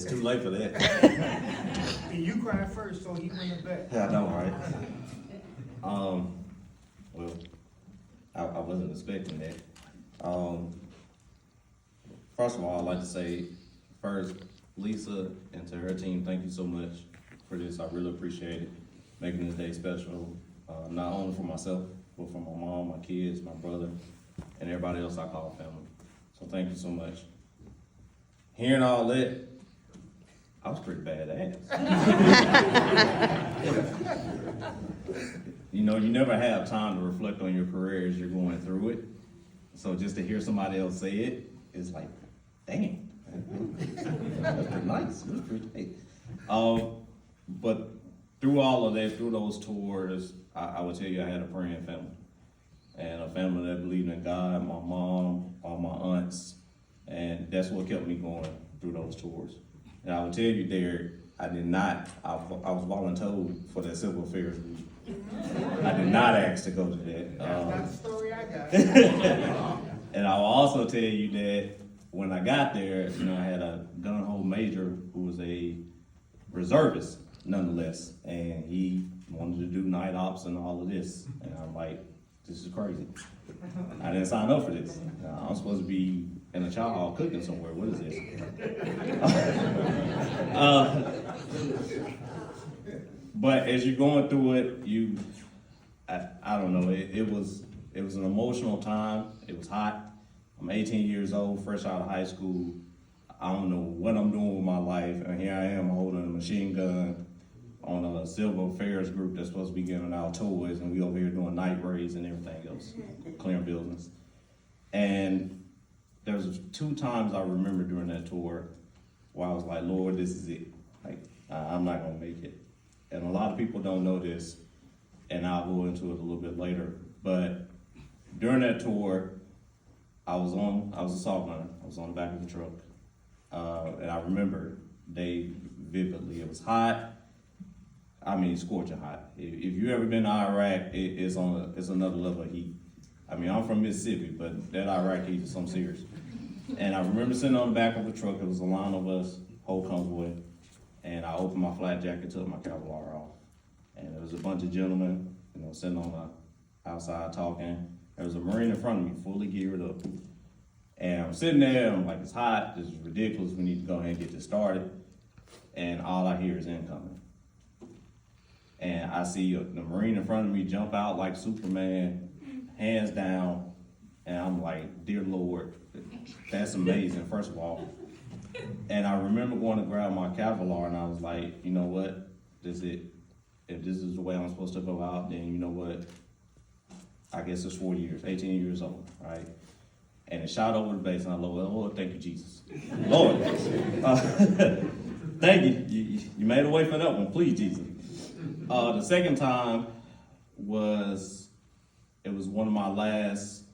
It's too late for that. And you cried first, so he went it back. I know, right? Well, I wasn't expecting that. First of all, I'd like to say, first, Lisa and to her team, thank you so much for this. I really appreciate it, making this day special, not only for myself, but for my mom, my kids, my brother, and everybody else I call family. So thank you so much. Hearing all that, I was pretty badass. You know, you never have time to reflect on your career as you're going through it. So just to hear somebody else say it, it's like, dang, that's pretty nice. That's pretty nice. But through all of that, through those tours, I would tell you I had a praying family. And a family that believed in God, my mom, all my aunts, and that's what kept me going through those tours. And I would tell you, Derek, I was voluntold for that civil affairs group. I did not ask to go to that. That's not the story I got. And I will also tell you that when I got there, you know, I had a gun hold major who was a reservist nonetheless, and he wanted to do night ops and all of this. And I'm like, this is crazy. I didn't sign up for this. I'm supposed to be in a chow hall cooking somewhere. What is this? But as you're going through it, I don't know, it was an emotional time. It was hot. I'm 18 years old, fresh out of high school. I don't know what I'm doing with my life, and here I am holding a machine gun on a civil affairs group that's supposed to be giving out tours, and we over here doing night raids and everything else, clearing buildings. And there was 2 times I remember during that tour where I was like, Lord, this is it. Like, I'm not gonna make it. And a lot of people don't know this, and I'll go into it a little bit later. But during that tour, I was a salt gunner. I was on the back of the truck. And I remember day vividly. It was hot. I mean, scorching hot. If you ever been to Iraq, it's another level of heat. I mean, I'm from Mississippi, but that Iraq heat is something serious. And I remember sitting on the back of the truck. It was a line of us, whole convoy. And I opened my flat jacket, took my Kevlar off. And there was a bunch of gentlemen, you know, sitting on the outside talking. There was a Marine in front of me, fully geared up. And I'm sitting there, I'm like, it's hot, this is ridiculous, we need to go ahead and get this started. And all I hear is incoming. And I see the Marine in front of me jump out like Superman, hands down. And I'm like, dear Lord, that's amazing, first of all. And I remember going to grab my Kevlar, and I was like, you know what, this is it. If this is the way I'm supposed to go out, then you know what, I guess it's 40 years, 18 years old, right? And it shot over the base, and I Lord, oh, thank you, Jesus. Lord, thank you. You made a way for that one, please, Jesus. The second time it was one of my last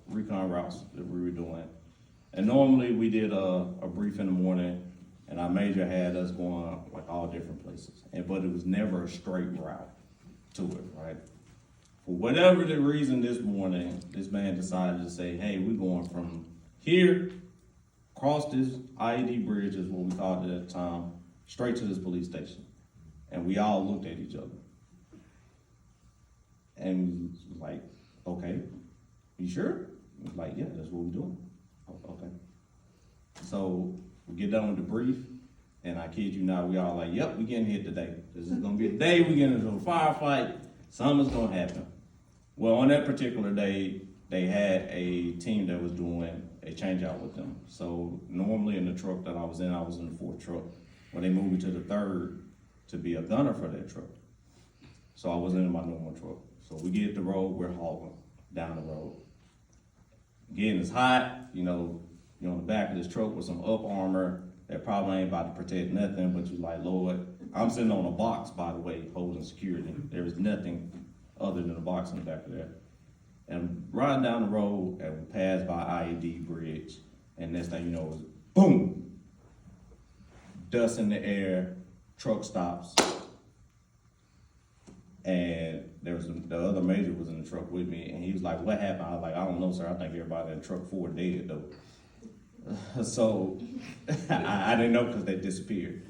recon routes that we were doing. And normally we did a brief in the morning, and our major had us going like all different places. But it was never a straight route to it, right? For whatever the reason this morning, this man decided to say, hey, we're going from here, across this IED bridge is what we called it at the time, straight to this police station. And we all looked at each other. And we was like, okay, you sure? He was like, yeah, that's what we're doing. Okay. So we get done with the brief, and I kid you not, we all like, yep, we getting hit today. This is gonna be the day we get into a firefight, something's gonna happen. Well, on that particular day, they had a team that was doing a change out with them. So normally in the truck that I was in the 4th truck. When they moved me to the 3rd to be a gunner for that truck. So I wasn't in my normal truck. So we get the road, we're hauling down the road. Again, it's hot, you're on the back of this truck with some up armor that probably ain't about to protect nothing, but you're like, Lord, I'm sitting on a box, by the way, holding security. There is nothing other than a box in the back of there. And riding down the road, and we passed by IED bridge, and next thing you know is boom, dust in the air, truck stops, and the other major was in the truck with me, and he was like, what happened? I was like, I don't know, sir. I think everybody in truck 4 dead, though. So I didn't know because they disappeared.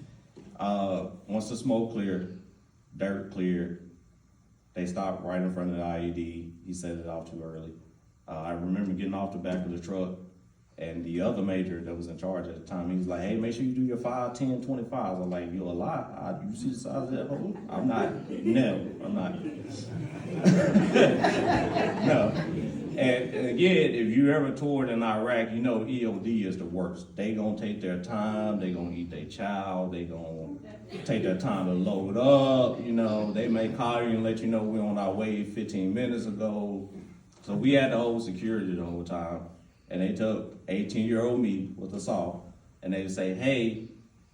Once the smoke cleared, dirt cleared, they stopped right in front of the IED. He set it off too early. I remember getting off the back of the truck, and the other major that was in charge at the time, he was like, hey, make sure you do your 5, 10, 25s. I'm like, you a lie? You see the size of that hole? I'm not. No. And again, if you ever toured in Iraq, you know EOD is the worst. They gonna take their time, they gonna eat their child, they gonna take their time to load up, you know, they may call you and let you know we're on our way 15 minutes ago. So we had to hold security the whole time. And they took 18-year-old me with assault, and they would say, hey,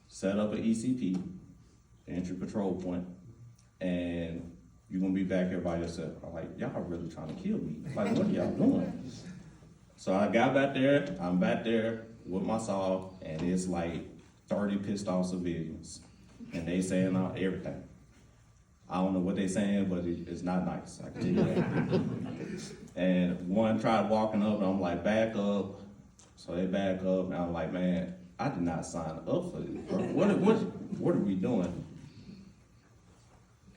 set up an ECP, entry control point, and you're gonna be back here by yourself. I'm like, y'all really trying to kill me. Like, what are y'all doing? So I got back there, I'm back there with my saw, and it's like 30 pissed off civilians. And they saying everything. I don't know what they saying, but it's not nice, I can tell you that. And one tried walking up, and I'm like, back up. So they back up, and I'm like, man, I did not sign up for this. What are we doing?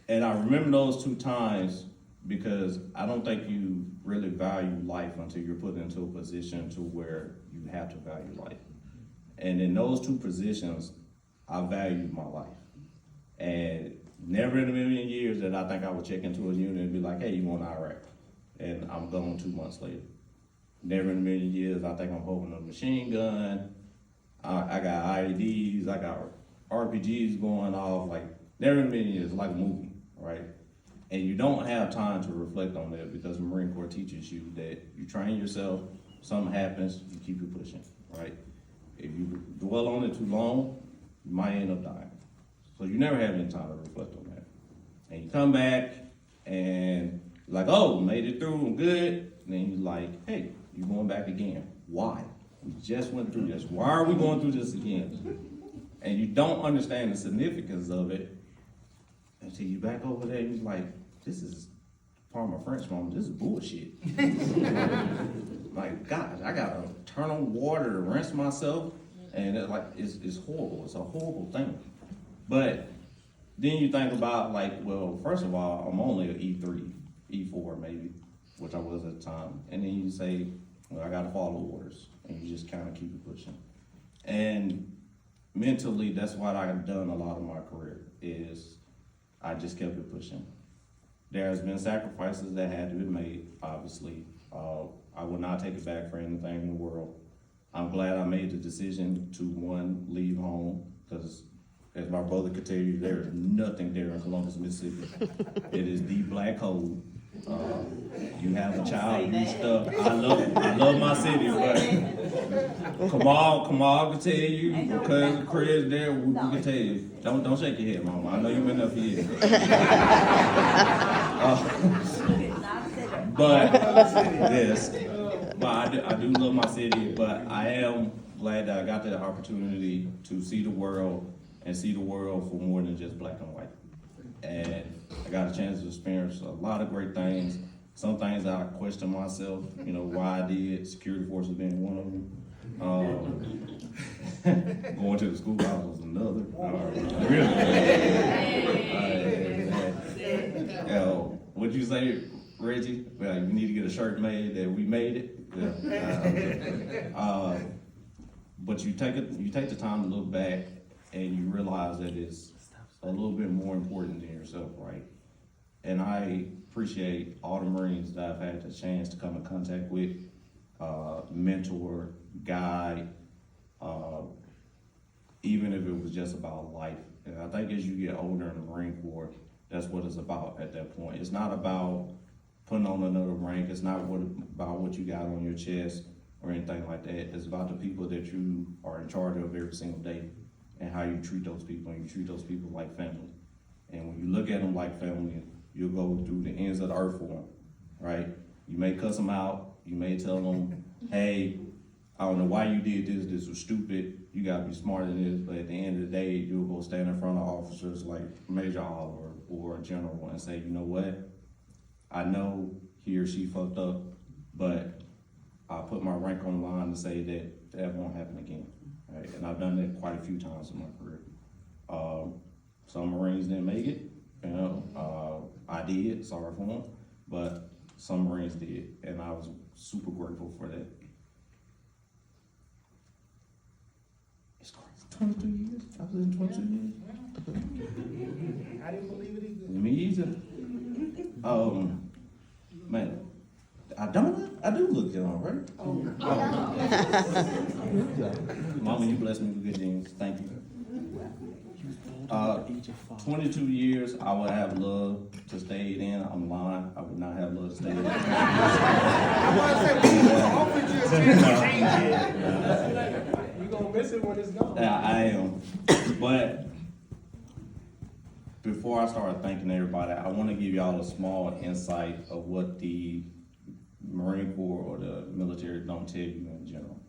And I remember those 2 times because I don't think you really value life until you're put into a position to where you have to value life. And in those 2 positions, I valued my life. And never in a million years that I think I would check into a unit and be like, hey, you going to Iraq? And I'm gone 2 months later. Never in a million years I think I'm holding a machine gun. I got IEDs, I got RPGs going off, like never in a million years, like a movie, right? And you don't have time to reflect on that because the Marine Corps teaches you that you train yourself, something happens, you keep it pushing, right? If you dwell on it too long, you might end up dying. So you never have any time to reflect on that. And you come back and you're like, oh, made it through, I'm good. And then you're like, hey, you're going back again. Why? We just went through this. Why are we going through this again? And you don't understand the significance of it until you back over there and you're like, this is, pardon my French, mom, this is bullshit. Like, gosh, I gotta turn on water to rinse myself. And it's horrible. It's a horrible thing. But then you think about like, well, first of all, I'm only an E3, E4 maybe, which I was at the time. And then you say, well, I gotta follow orders. And you just kind of keep it pushing. And mentally, that's what I've done a lot of my career, is I just kept it pushing. There's been sacrifices that had to be made, obviously. I would not take it back for anything in the world. I'm glad I made the decision to, one, leave home, because as my brother could tell you, there is nothing there in Columbus, Mississippi. It is the black hole. You have a child, you stuff. I love my city, but Kamal can tell you, my cousin Chris there, we can tell you. Don't shake your head, mama. I know you've been there for years. But yes, but I do love my city, but I am glad that I got that opportunity to see the world and see the world for more than just black and white. And I got a chance to experience a lot of great things. Some things I question myself, you know, why I did, security forces being one of them. Going to the schoolhouse was another. What'd you say, Reggie? Well, you need to get a shirt made that we made it. Yeah. But you take the time to look back and you realize that it's a little bit more important than yourself, right? And I appreciate all the Marines that I've had the chance to come in contact with, mentor, guide, even if it was just about life. And I think as you get older in the Marine Corps, that's what it's about at that point. It's not about putting on another rank. It's not about what you got on your chest or anything like that. It's about the people that you are in charge of every single day and how you treat those people, and you treat those people like family. And when you look at them like family, you'll go through the ends of the earth for them, right? You may cuss them out. You may tell them, hey, I don't know why you did this was stupid. You gotta be smarter than this. But at the end of the day, you'll go stand in front of officers like Major Oliver or a general and say, you know what? I know he or she fucked up, but I put my rank on the line to say that that won't happen again, right? And I've done that quite a few times in my career. Some Marines didn't make it, you know, I did, sorry for them, but some Marines did, and I was super grateful for that. It's crazy, 22 years, I was in 22 years. I didn't believe it either. Me either. Man, I do look young, right? Mama, you blessed me with good genes, thank you. 22 years, I would have loved to stay in. I'm lying. I would not have loved to stay in. I want to say, we offered you a chance to change it. You gonna miss it when it's gone. Yeah, I am. But before I start thanking everybody, I want to give y'all a small insight of what the Marine Corps or the military don't tell you in general.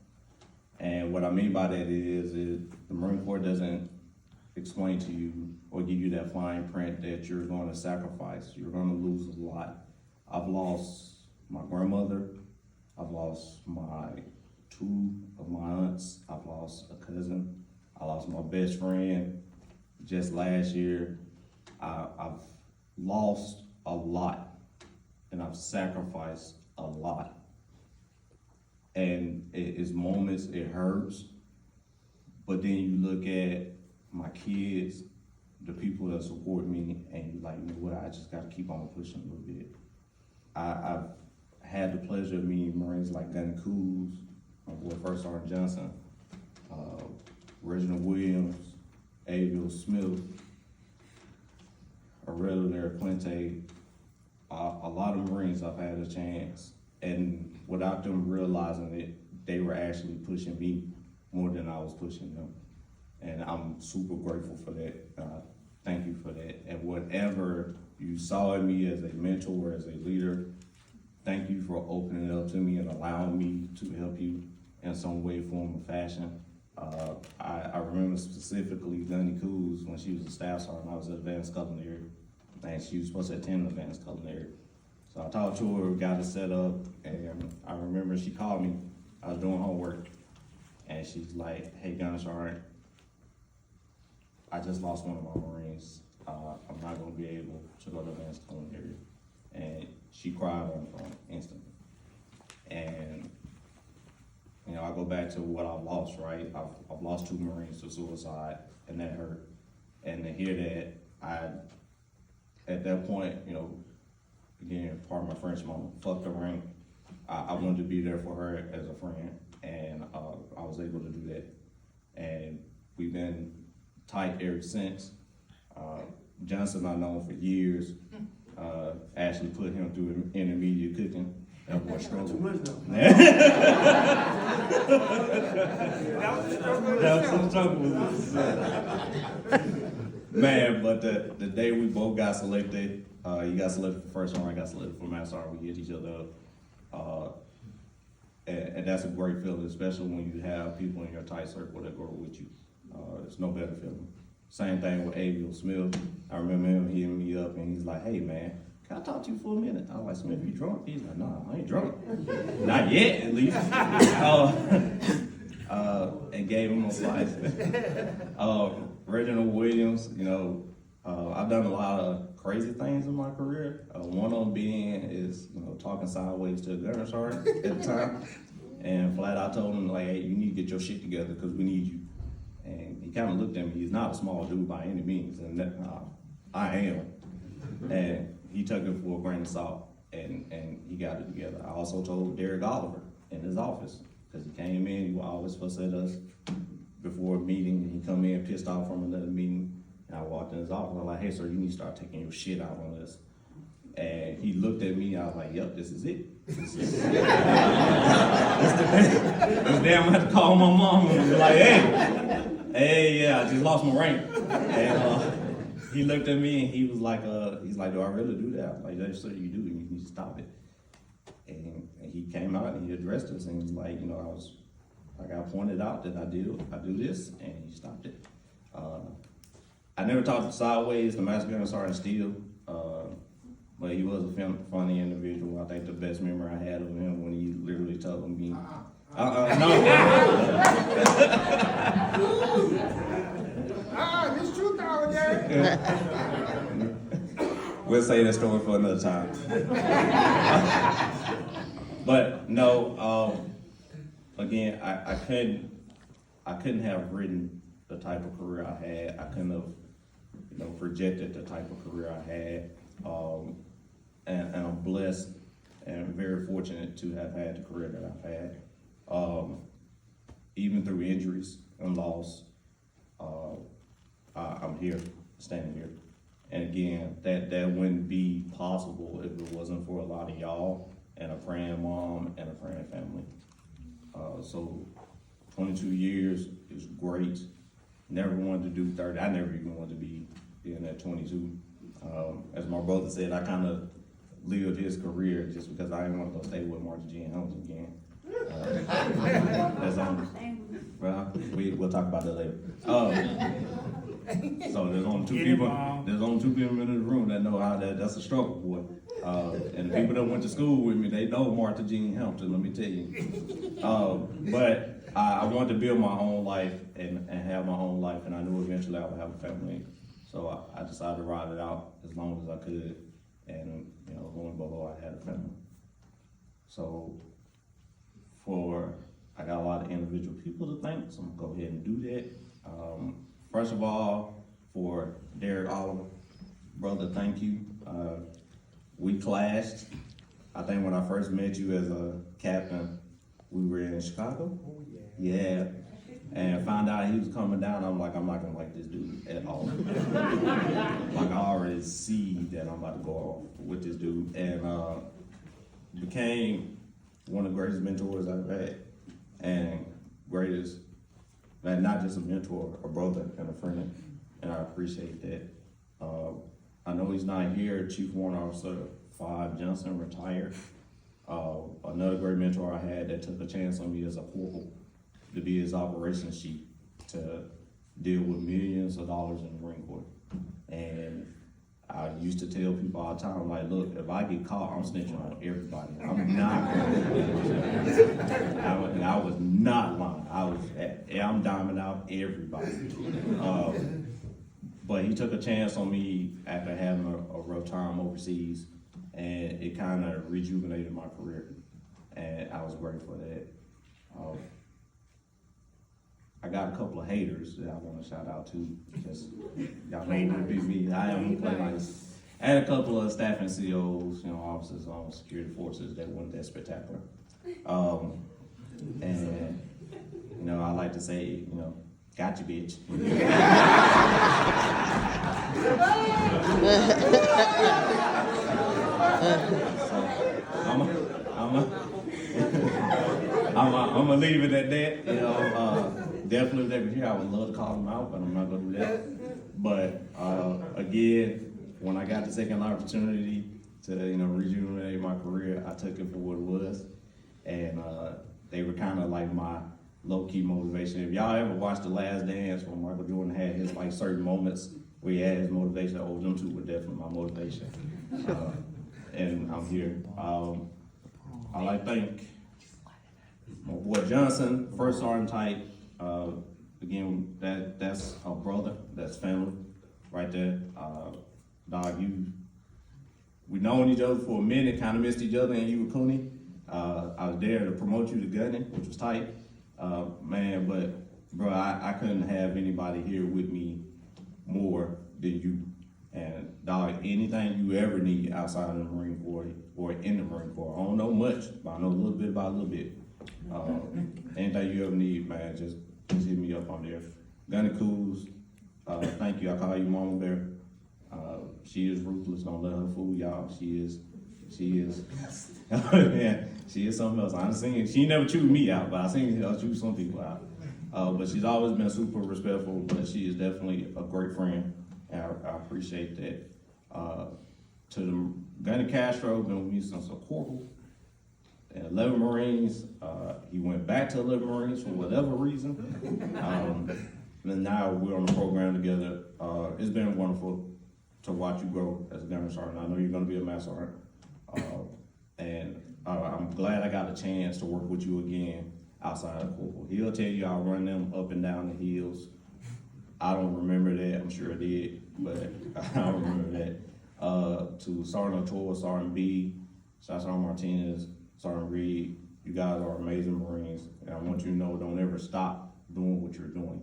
And what I mean by that is the Marine Corps doesn't explain to you or give you that fine print that you're going to sacrifice. You're going to lose a lot. I've lost my grandmother. I've lost two of my aunts. I've lost a cousin. I lost my best friend just last year. I've lost a lot, and I've sacrificed a lot. And it's moments, it hurts, but then you look at my kids, the people that support me, and you're like, you know what, I just gotta keep on pushing a little bit. I've had the pleasure of meeting Marines like Gunny Coos, my boy First Sergeant Johnson, Reginald Williams, Abiel Smith, Aurelio Larapente, a lot of Marines I've had a chance, and without them realizing it, they were actually pushing me more than I was pushing them. And I'm super grateful for that. Thank you for that. And whatever you saw in me as a mentor, as a leader, thank you for opening it up to me and allowing me to help you in some way, form, or fashion. I remember specifically Gunny Coos when she was a staff sergeant. I was at advanced culinary, and she was supposed to attend advanced culinary. So I talked to her, got it set up, and I remember she called me. I was doing homework, and she's like, "Hey, Gunny Sergeant, I just lost one of my Marines. I'm not gonna be able to go to advanced culinary." And she cried on the phone instantly. And you know, I go back to what I've lost, right? I've lost 2 Marines to suicide, and that hurt. And to hear that, at that point, you know, again, pardon my French, mama, fuck the rank. I wanted to be there for her as a friend, and I was able to do that. And we've been tight ever since. Johnson I've known for years. Ashley put him through intermediate cooking. That boy struggled. That was some struggle. Man, but the day we both got selected, you got selected for first sergeant, I got selected for master sergeant, we hit each other up. And that's a great feeling, especially when you have people in your tight circle that grow with you. It's no better feeling. Same thing with Abiel Smith. I remember him hitting me up and he's like, "Hey man, can I talk to you for a minute?" I was like, "Smith, you drunk?" He's like, "No, I ain't drunk." Not yet, at least. And gave him a slice. Reginald Williams, you know, I've done a lot of crazy things in my career. One of them being is, you know, talking sideways to a gunner sergeant at the time. And flat out told him, like, "Hey, you need to get your shit together because we need you." And he kind of looked at me. He's not a small dude by any means, and I am. And he took it for a grain of salt, and he got it together. I also told Derek Oliver in his office, because he came in, he would always fuss at us before a meeting, and he come in pissed off from another meeting, and I walked in his office, I was like, "Hey sir, you need to start taking your shit out on this." And he looked at me, I was like, "Yep, this is it." This damn, I had to call my mom and be like, hey, yeah, I just lost my rank. And he looked at me and he was like, he's like, "Do I really do that?" I'm like, "Yes, sir, you do, and you need to stop it." And he came out and he addressed us and he was like, "You know, I pointed out that I do this," and he stopped it. I never talked sideways to Master Gunner Sergeant Steele, but he was a funny individual. I think the best memory I had of him when he literally told me, No. There's truth out there. We'll say that story for another time. But no, again, I couldn't have written the type of career I had. I couldn't have, projected the type of career I had. And I'm blessed and very fortunate to have had the career that I've had. Even through injuries and loss, I'm here, standing here. And again, that wouldn't be possible if it wasn't for a lot of y'all and a praying mom and a praying family. So 22 years is great. Never wanted to do 30. I never even wanted to be in that 22. As my brother said, I kind of lived his career just because I didn't want to go stay with Martha Jean Helms again. Well, we'll talk about that later. So there's only two people in the room that know how that's a struggle, boy. And the people that went to school with me, they know Martha Jean Hampton, let me tell you. But I wanted to build my own life and have my own life, and I knew eventually I would have a family. So I decided to ride it out as long as I could, and lo and behold, I had a family. So I got a lot of individual people to thank, so I'm gonna go ahead and do that. First of all, for Derek Oliver, brother, thank you. We clashed. I think when I first met you as a captain, we were in Chicago. Yeah. And found out he was coming down. I'm like, I'm not gonna like this dude at all. Like I already see that I'm about to go off with this dude, and became one of the greatest mentors I've had, and greatest, and not just a mentor, a brother and a friend, and I appreciate that. I know he's not here. Chief Warrant Officer 5 Johnson retired. Another great mentor I had that took a chance on me as a corporal to be his operations chief to deal with millions of dollars in the Marine Corps. And I used to tell people all the time, like, look, if I get caught, I'm snitching on everybody. I'm not going I was not lying. I'm diming out everybody. But he took a chance on me after having a rough time overseas, and it kind of rejuvenated my career. And I was grateful for that. I got a couple of haters that I want to shout out to. Just y'all know it be me. I am play nice. I had a couple of staff and COs, officers on security forces that weren't that spectacular. And I like to say, gotcha, bitch. I'm gonna leave it at that. Definitely if they were here, I would love to call them out, but I'm not gonna do that. But again, when I got the second opportunity to rejuvenate my career, I took it for what it was, and they were kind of like my low-key motivation. If y'all ever watched The Last Dance, when Michael Jordan had his certain moments where he had his motivation, them two were definitely my motivation. And I'm here. I like to thank my boy Johnson, first sergeant type. Again, that's a brother, that's family, right there. Dog, we known each other for a minute, kind of missed each other, and you were Cooney. I was there to promote you to gunning, which was tight. Man, but bro, I couldn't have anybody here with me more than you. And dog, anything you ever need outside of the Marine Corps or in the Marine Corps, I don't know much, but I know a little bit about a little bit. Anything you ever need, man, just hit me up on there. Gunny Cools, thank you. I call you Mama Bear. She is ruthless. Don't let her fool y'all. She is. Yeah, she is something else. I've seen she never chewed me out, but I've seen her chew some people out. But she's always been super respectful. But she is definitely a great friend, and I appreciate that. To the Gunny Castro, been with me since a corporal. And 11 Marines, he went back to 11 Marines for whatever reason. And now we're on the program together. It's been wonderful to watch you grow as a gunner sergeant. I know you're gonna be a master sergeant. And I'm glad I got a chance to work with you again outside of corporal. He'll tell you I'll run them up and down the hills. I don't remember that, I'm sure I did, but I don't remember that. To Sergeant Tour, Sergeant B, Sergeant Martinez, Sergeant Reed, you guys are amazing Marines, and I want you to know, don't ever stop doing what you're doing.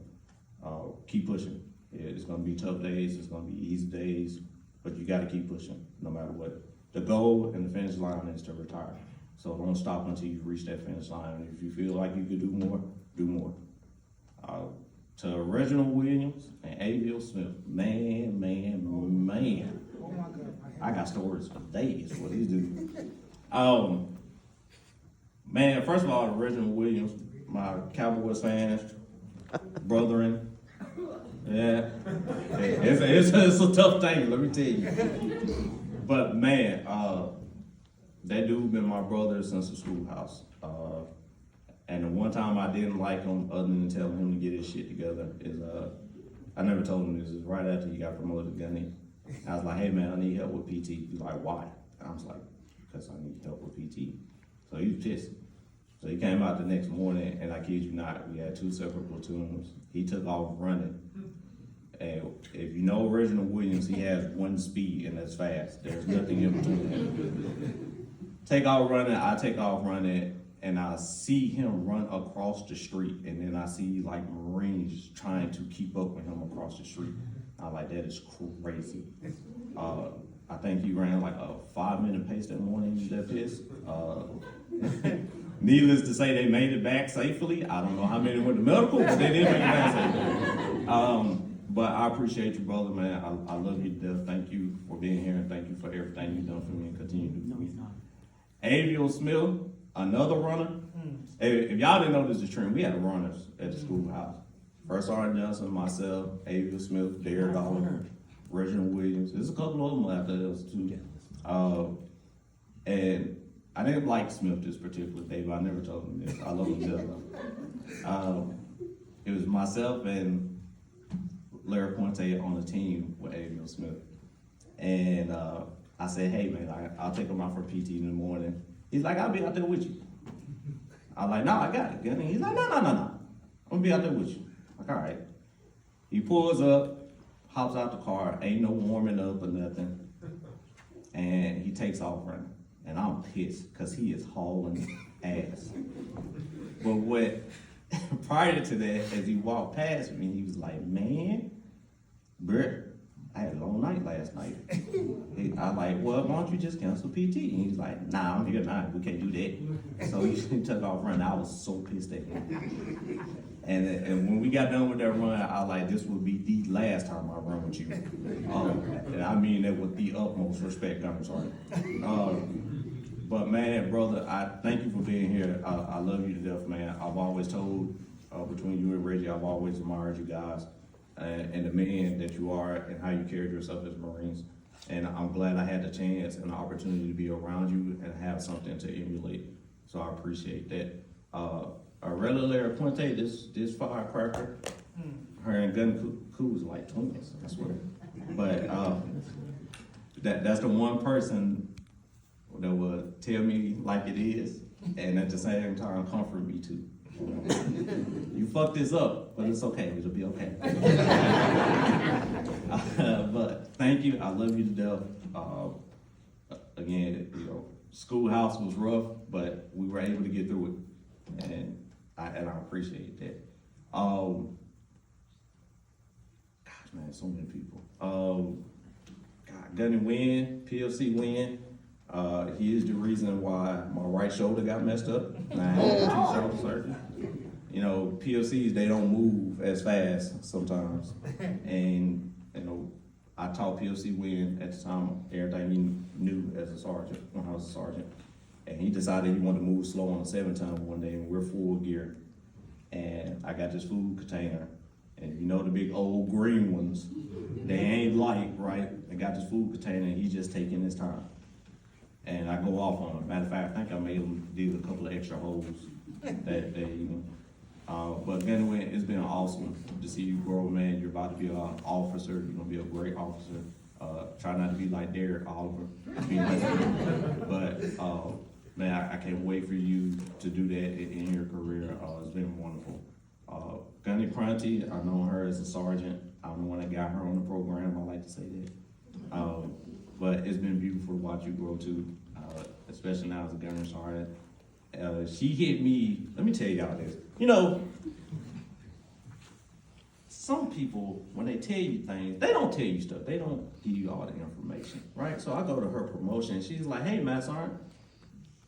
Keep pushing. It's gonna be tough days, it's gonna be easy days, but you gotta keep pushing, no matter what. The goal and the finish line is to retire. So don't stop until you reach that finish line. If you feel like you could do more, do more. To Reginald Williams and Aviel Smith, man. Oh my God. I got stories for days for these dudes. Man, first of all, Reginald Williams, my Cowboys fan, brethren. Yeah, it's a tough thing, let me tell you. But man, that dude been my brother since the schoolhouse. And the one time I didn't like him, other than telling him to get his shit together, is I never told him this. Is right after he got promoted to gunny. I was like, hey man, I need help with PT. He's like, why? And I was like, because I need help with PT. So he was pissed. So he came out the next morning, and I kid you not, we had 2 separate platoons. He took off running. And if you know Reginald Williams, he has one speed, and that's fast. There's nothing in between him. Take off running, I take off running, and I see him run across the street, and then I see like Marines trying to keep up with him across the street. I'm like, that is crazy. I think he ran like a 5-minute pace that morning. He was that pissed. Needless to say, they made it back safely. I don't know how many went to medical, but they did make it back safely. But I appreciate you, brother, man. I love you to death. Thank you for being here, and thank you for everything you've done for me and continue to do for me. Aviel Smith, another runner. If y'all didn't know this is true, we had runners at the schoolhouse. First Sergeant Johnson, myself, Aviel Smith, Derek Oliver, Reginald Williams. There's a couple of them after us too. And I didn't like Smith this particular day, but I never told him this. I love him to death. It was myself and Larry Puente on the team with Aviel Smith. And I said, hey man, I'll take him out for PT in the morning. He's like, I'll be out there with you. I'm like, no, I got it. And he's like, no. I'm gonna be out there with you. Like, all right. He pulls up, hops out the car, ain't no warming up or nothing. And he takes off running. And I'm pissed, cause he is hauling ass. But what, prior to that, as he walked past me, he was like, man, Brett, I had a long night last night. I was like, well, why don't you just cancel PT? And he's like, nah, I'm here tonight, we can't do that. So he took off running. I was so pissed at him. And when we got done with that run, I was like, this will be the last time I run with you. And I mean that with the utmost respect, I'm sorry. But man, brother, I thank you for being here. I love you to death, man. I've always told, between you and Reggie, I've always admired you guys and the man that you are and how you carried yourself as Marines. And I'm glad I had the chance and the opportunity to be around you and have something to emulate. So I appreciate that. Larry Puente, this firecracker, her and Gun Koo was like twins, I swear. But that's the one person that will tell me like it is, and at the same time comfort me too. You fucked this up, but it's okay. It'll be okay. But thank you. I love you to death. Again, schoolhouse was rough, but we were able to get through it, and I appreciate that. Gosh, man, so many people. Gunny win, PLC win. He is the reason why my right shoulder got messed up. And I had to do shoulder surgery. PLCs, they don't move as fast sometimes. And, I taught PLC Win at the time, everything he knew as a sergeant, when I was a sergeant. And he decided he wanted to move slow on the 7-ton one day, and we're full gear. And I got this food container, and the big old green ones, they ain't light, right? I got this food container, and he's just taking his time. And I go off on him. Matter of fact, I think I made him dig a couple of extra holes that evening. But anyway, it's been awesome to see you grow, man. You're about to be an officer. You're gonna be a great officer. Try not to be like Derek Oliver. But man, I can't wait for you to do that in your career. It's been wonderful. Gunny Prunty, I've known her as a sergeant. I'm the one that got her on the program. I like to say that. But it's been beautiful to watch you grow too, especially now as a gunner sergeant. She hit me. Let me tell y'all this. You know, some people, when they tell you things, they don't tell you stuff. They don't give you all the information, right? So I go to her promotion, and she's like, "Hey, Matt Sergeant."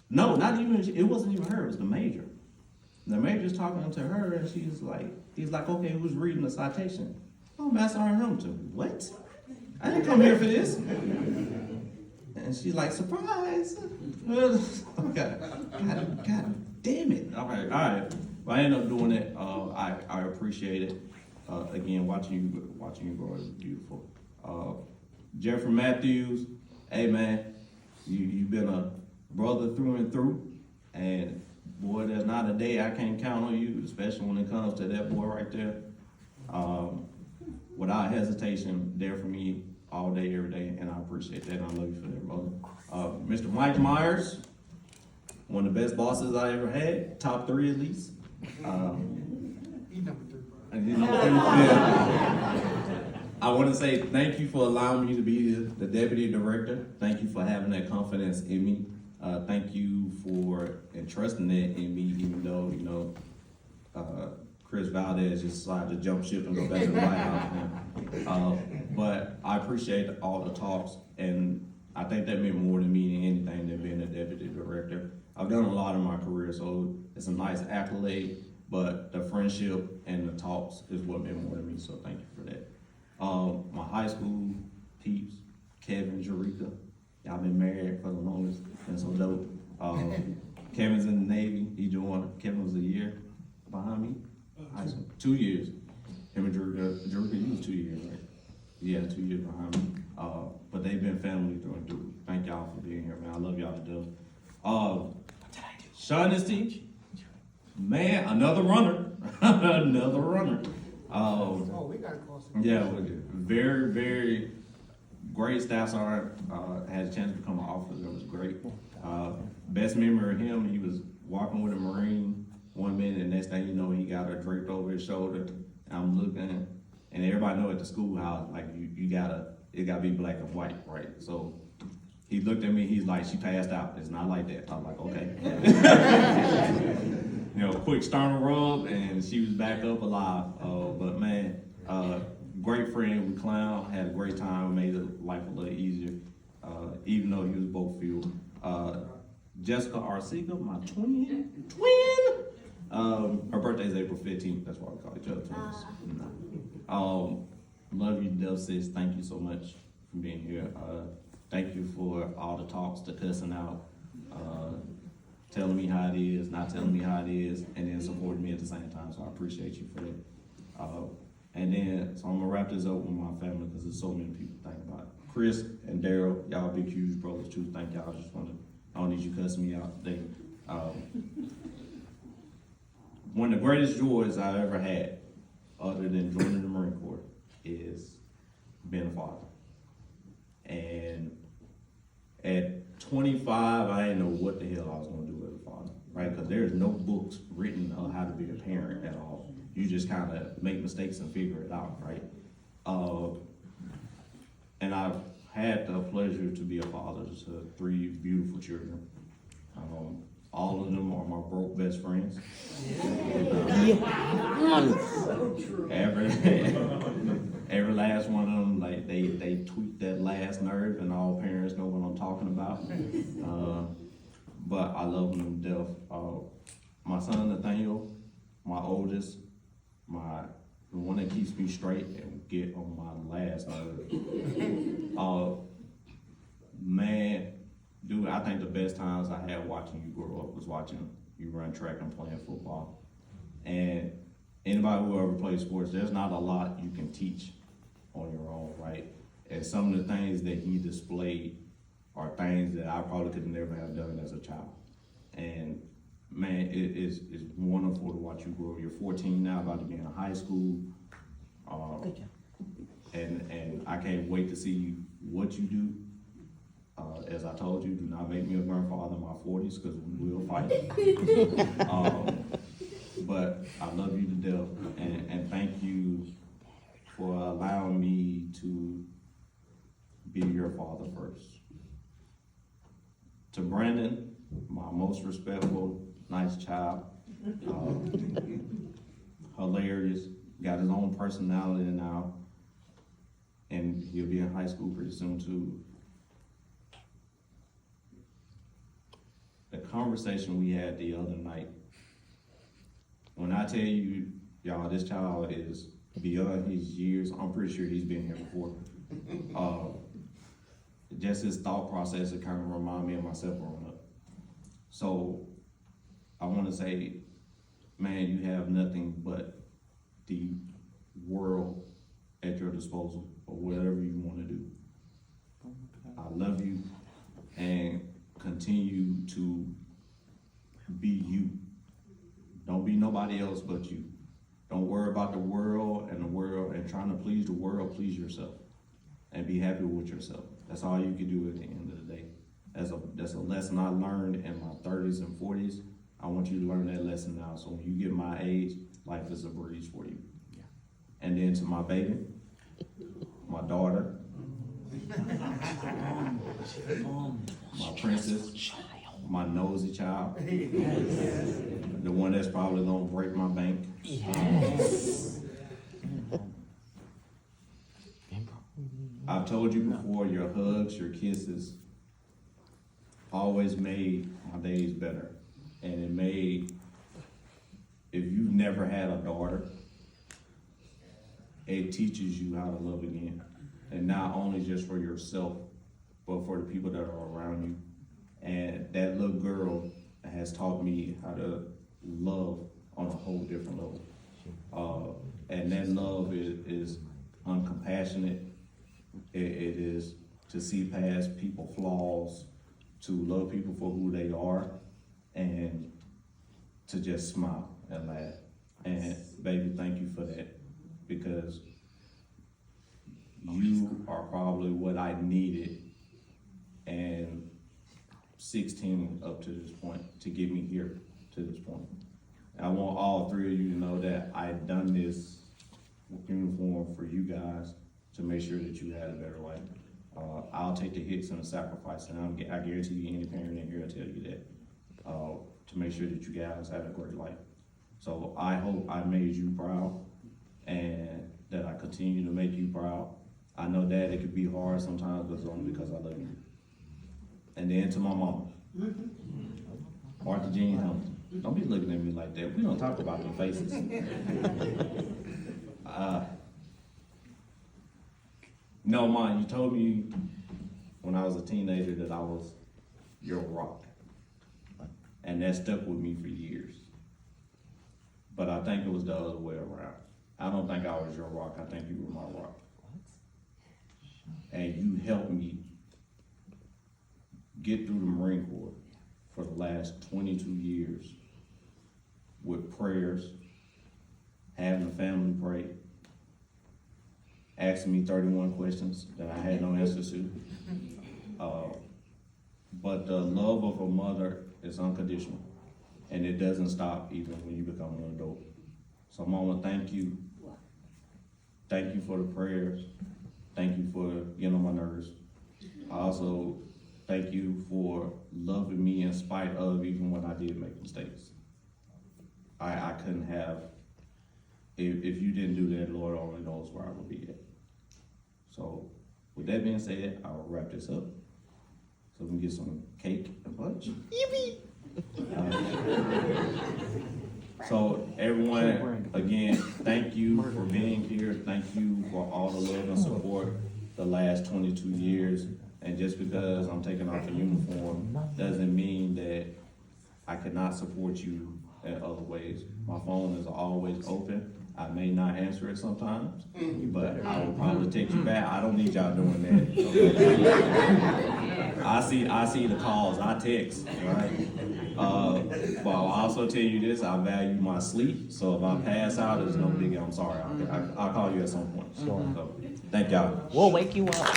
No, not even. It wasn't even her. It was the major. The major's talking to her, and he's like, "Okay, who's reading the citation?" "Oh, Matt Sergeant Hamilton." "What? I didn't come here for this." And she's like, "Surprise!" Okay. God damn it. All right. Well, I ended up doing it. I appreciate it. Again, watching you grow is beautiful. Jeffrey Matthews, hey man, you've been a brother through and through, and boy, there's not a day I can't count on you, especially when it comes to that boy right there. Without hesitation, there for me all day, every day, and I appreciate that, and I love you for that, brother. Mr. Mike Myers, one of the best bosses I ever had, top 3 at least. He number 3, bro. And you know, yeah. I want to say thank you for allowing me to be the deputy director. Thank you for having that confidence in me. Thank you for entrusting that in me, even though, you know, Chris Valdez just decided to jump ship and go back to the White House. But I appreciate all the talks, and I think that meant more to me than anything than being a deputy director. I've done a lot in my career, so it's a nice accolade, but the friendship and the talks is what meant more to me, so thank you for that. My high school peeps, Kevin, Jerika, y'all been married for the longest, and so dope. Kevin's in the Navy, Kevin was a year behind me, high school, 2 years. Him and Jerika, you was 2 years, right? Yeah, 2 years behind me. But they've been family through and through. Thank y'all for being here, man. I love y'all to death. Shaughnessy, man, another runner. Another runner. Oh, we got to cross it. Yeah, very, very great staff sergeant. Had a chance to become an officer. It was great. Best memory of him, he was walking with a Marine one minute, and next thing you know, he got her draped over his shoulder. And I'm looking, and everybody know at the schoolhouse, like it gotta be black and white, right? So he looked at me, he's like, "She passed out. It's not like that." I'm like, "Okay." You know, quick sternal rub, and she was back up alive. But man, great friend, we clown, had a great time, made life a little easier, even though he was both field. Jessica Arcega, my twin. Her birthday is April 15th, that's why we call each other twins. Love you, Dev sis. Thank you so much for being here. Thank you for all the talks, the cussing out, telling me how it is, not telling me how it is, and then supporting me at the same time. So I appreciate you for that. And then, so I'm gonna wrap this up with my family because there's so many people to think about. Chris and Daryl, y'all big huge brothers too. Thank y'all. I don't need you cussing me out today. One of the greatest joys I've ever had, other than joining the Marine Corps, is being a father. And at 25, I didn't know what the hell I was gonna do as a father, right? Because there's no books written on how to be a parent at all. You just kind of make mistakes and figure it out, right? And I've had the pleasure to be a father to 3 beautiful children. All of them are my broke best friends. Every last one of them, like they tweak that last nerve, and all parents know what I'm talking about. But I love them to death. My son Nathaniel, my oldest, the one that keeps me straight and get on my last nerve. Man, dude, I think the best times I had watching you grow up was watching you run track and playing football. And anybody who ever plays sports, there's not a lot you can teach on your own, right? And some of the things that he displayed are things that I probably could never have done as a child. And man, it's wonderful to watch you grow. You're 14 now, about to be in high school. And I can't wait to see what you do. As I told you, do not make me a grandfather in my 40s, because we will fight. But I love you to death, and thank you for allowing me to be your father first. To Brandon, my most respectful, nice child, hilarious, got his own personality now, and he'll be in high school pretty soon too. The conversation we had the other night, when I tell you, y'all, this child is beyond his years. I'm pretty sure he's been here before. Just his thought process, it kind of remind me of myself growing up. So I want to say, man, you have nothing but the world at your disposal for whatever you want to do. I love you, and continue to be you. Don't be nobody else but you. Don't worry about the world and trying to please the world. Please yourself and be happy with yourself. That's all you can do at the end of the day. That's a lesson I learned in my 30s and 40s. I want you to learn that lesson now. So when you get my age, life is a breeze for you. Yeah. And then to my baby, my daughter, my princess, my nosy child, the one that's probably gonna break my bank. Yes. I've told you before, your hugs, your kisses always made my days better. And it made, if you've never had a daughter, it teaches you how to love again. And not only just for yourself, but for the people that are around you. And that little girl has taught me how to love on a whole different level. And that love is uncompassionate. It is to see past people's flaws, to love people for who they are, and to just smile and laugh. And baby, thank you for that, because you are probably what I needed and 16 up to this point to get me here to this point. And I want all three of you to know that I've done this uniform for you guys to make sure that you had a better life. I'll take the hits and the sacrifice, and I guarantee you any parent in here will tell you that, to make sure that you guys had a great life. So I hope I made you proud, and that I continue to make you proud. I know, Dad, it could be hard sometimes, but it's only because I love you. And then to my mama, Martha Jean Hamilton. Don't be looking at me like that. We don't talk about them faces. No, Mom, you told me when I was a teenager that I was your rock. And that stuck with me for years. But I think it was the other way around. I don't think I was your rock. I think you were my rock. And you helped me get through the Marine Corps for the last 22 years with prayers, having the family pray, asking me 31 questions that I had no answers to. But the love of a mother is unconditional, and it doesn't stop even when you become an adult. So Mama, thank you. Thank you for the prayers. Thank you for getting on my nerves. I also thank you for loving me in spite of even when I did make mistakes. I couldn't have, if you didn't do that, Lord only knows where I would be at. So with that being said, I'll wrap this up so we can get some cake and punch. So everyone, again, thank you for being here. Thank you for all the love and support the last 22 years. And just because I'm taking off a uniform doesn't mean that I cannot support you in other ways. My phone is always open. I may not answer it sometimes, but I will probably take you back. I don't need y'all doing that. I see the calls, I text, right? But I'll also tell you this, I value my sleep. So if I pass out, it's no big, I'm sorry. I'll call you at some point. So thank y'all. We'll wake you up.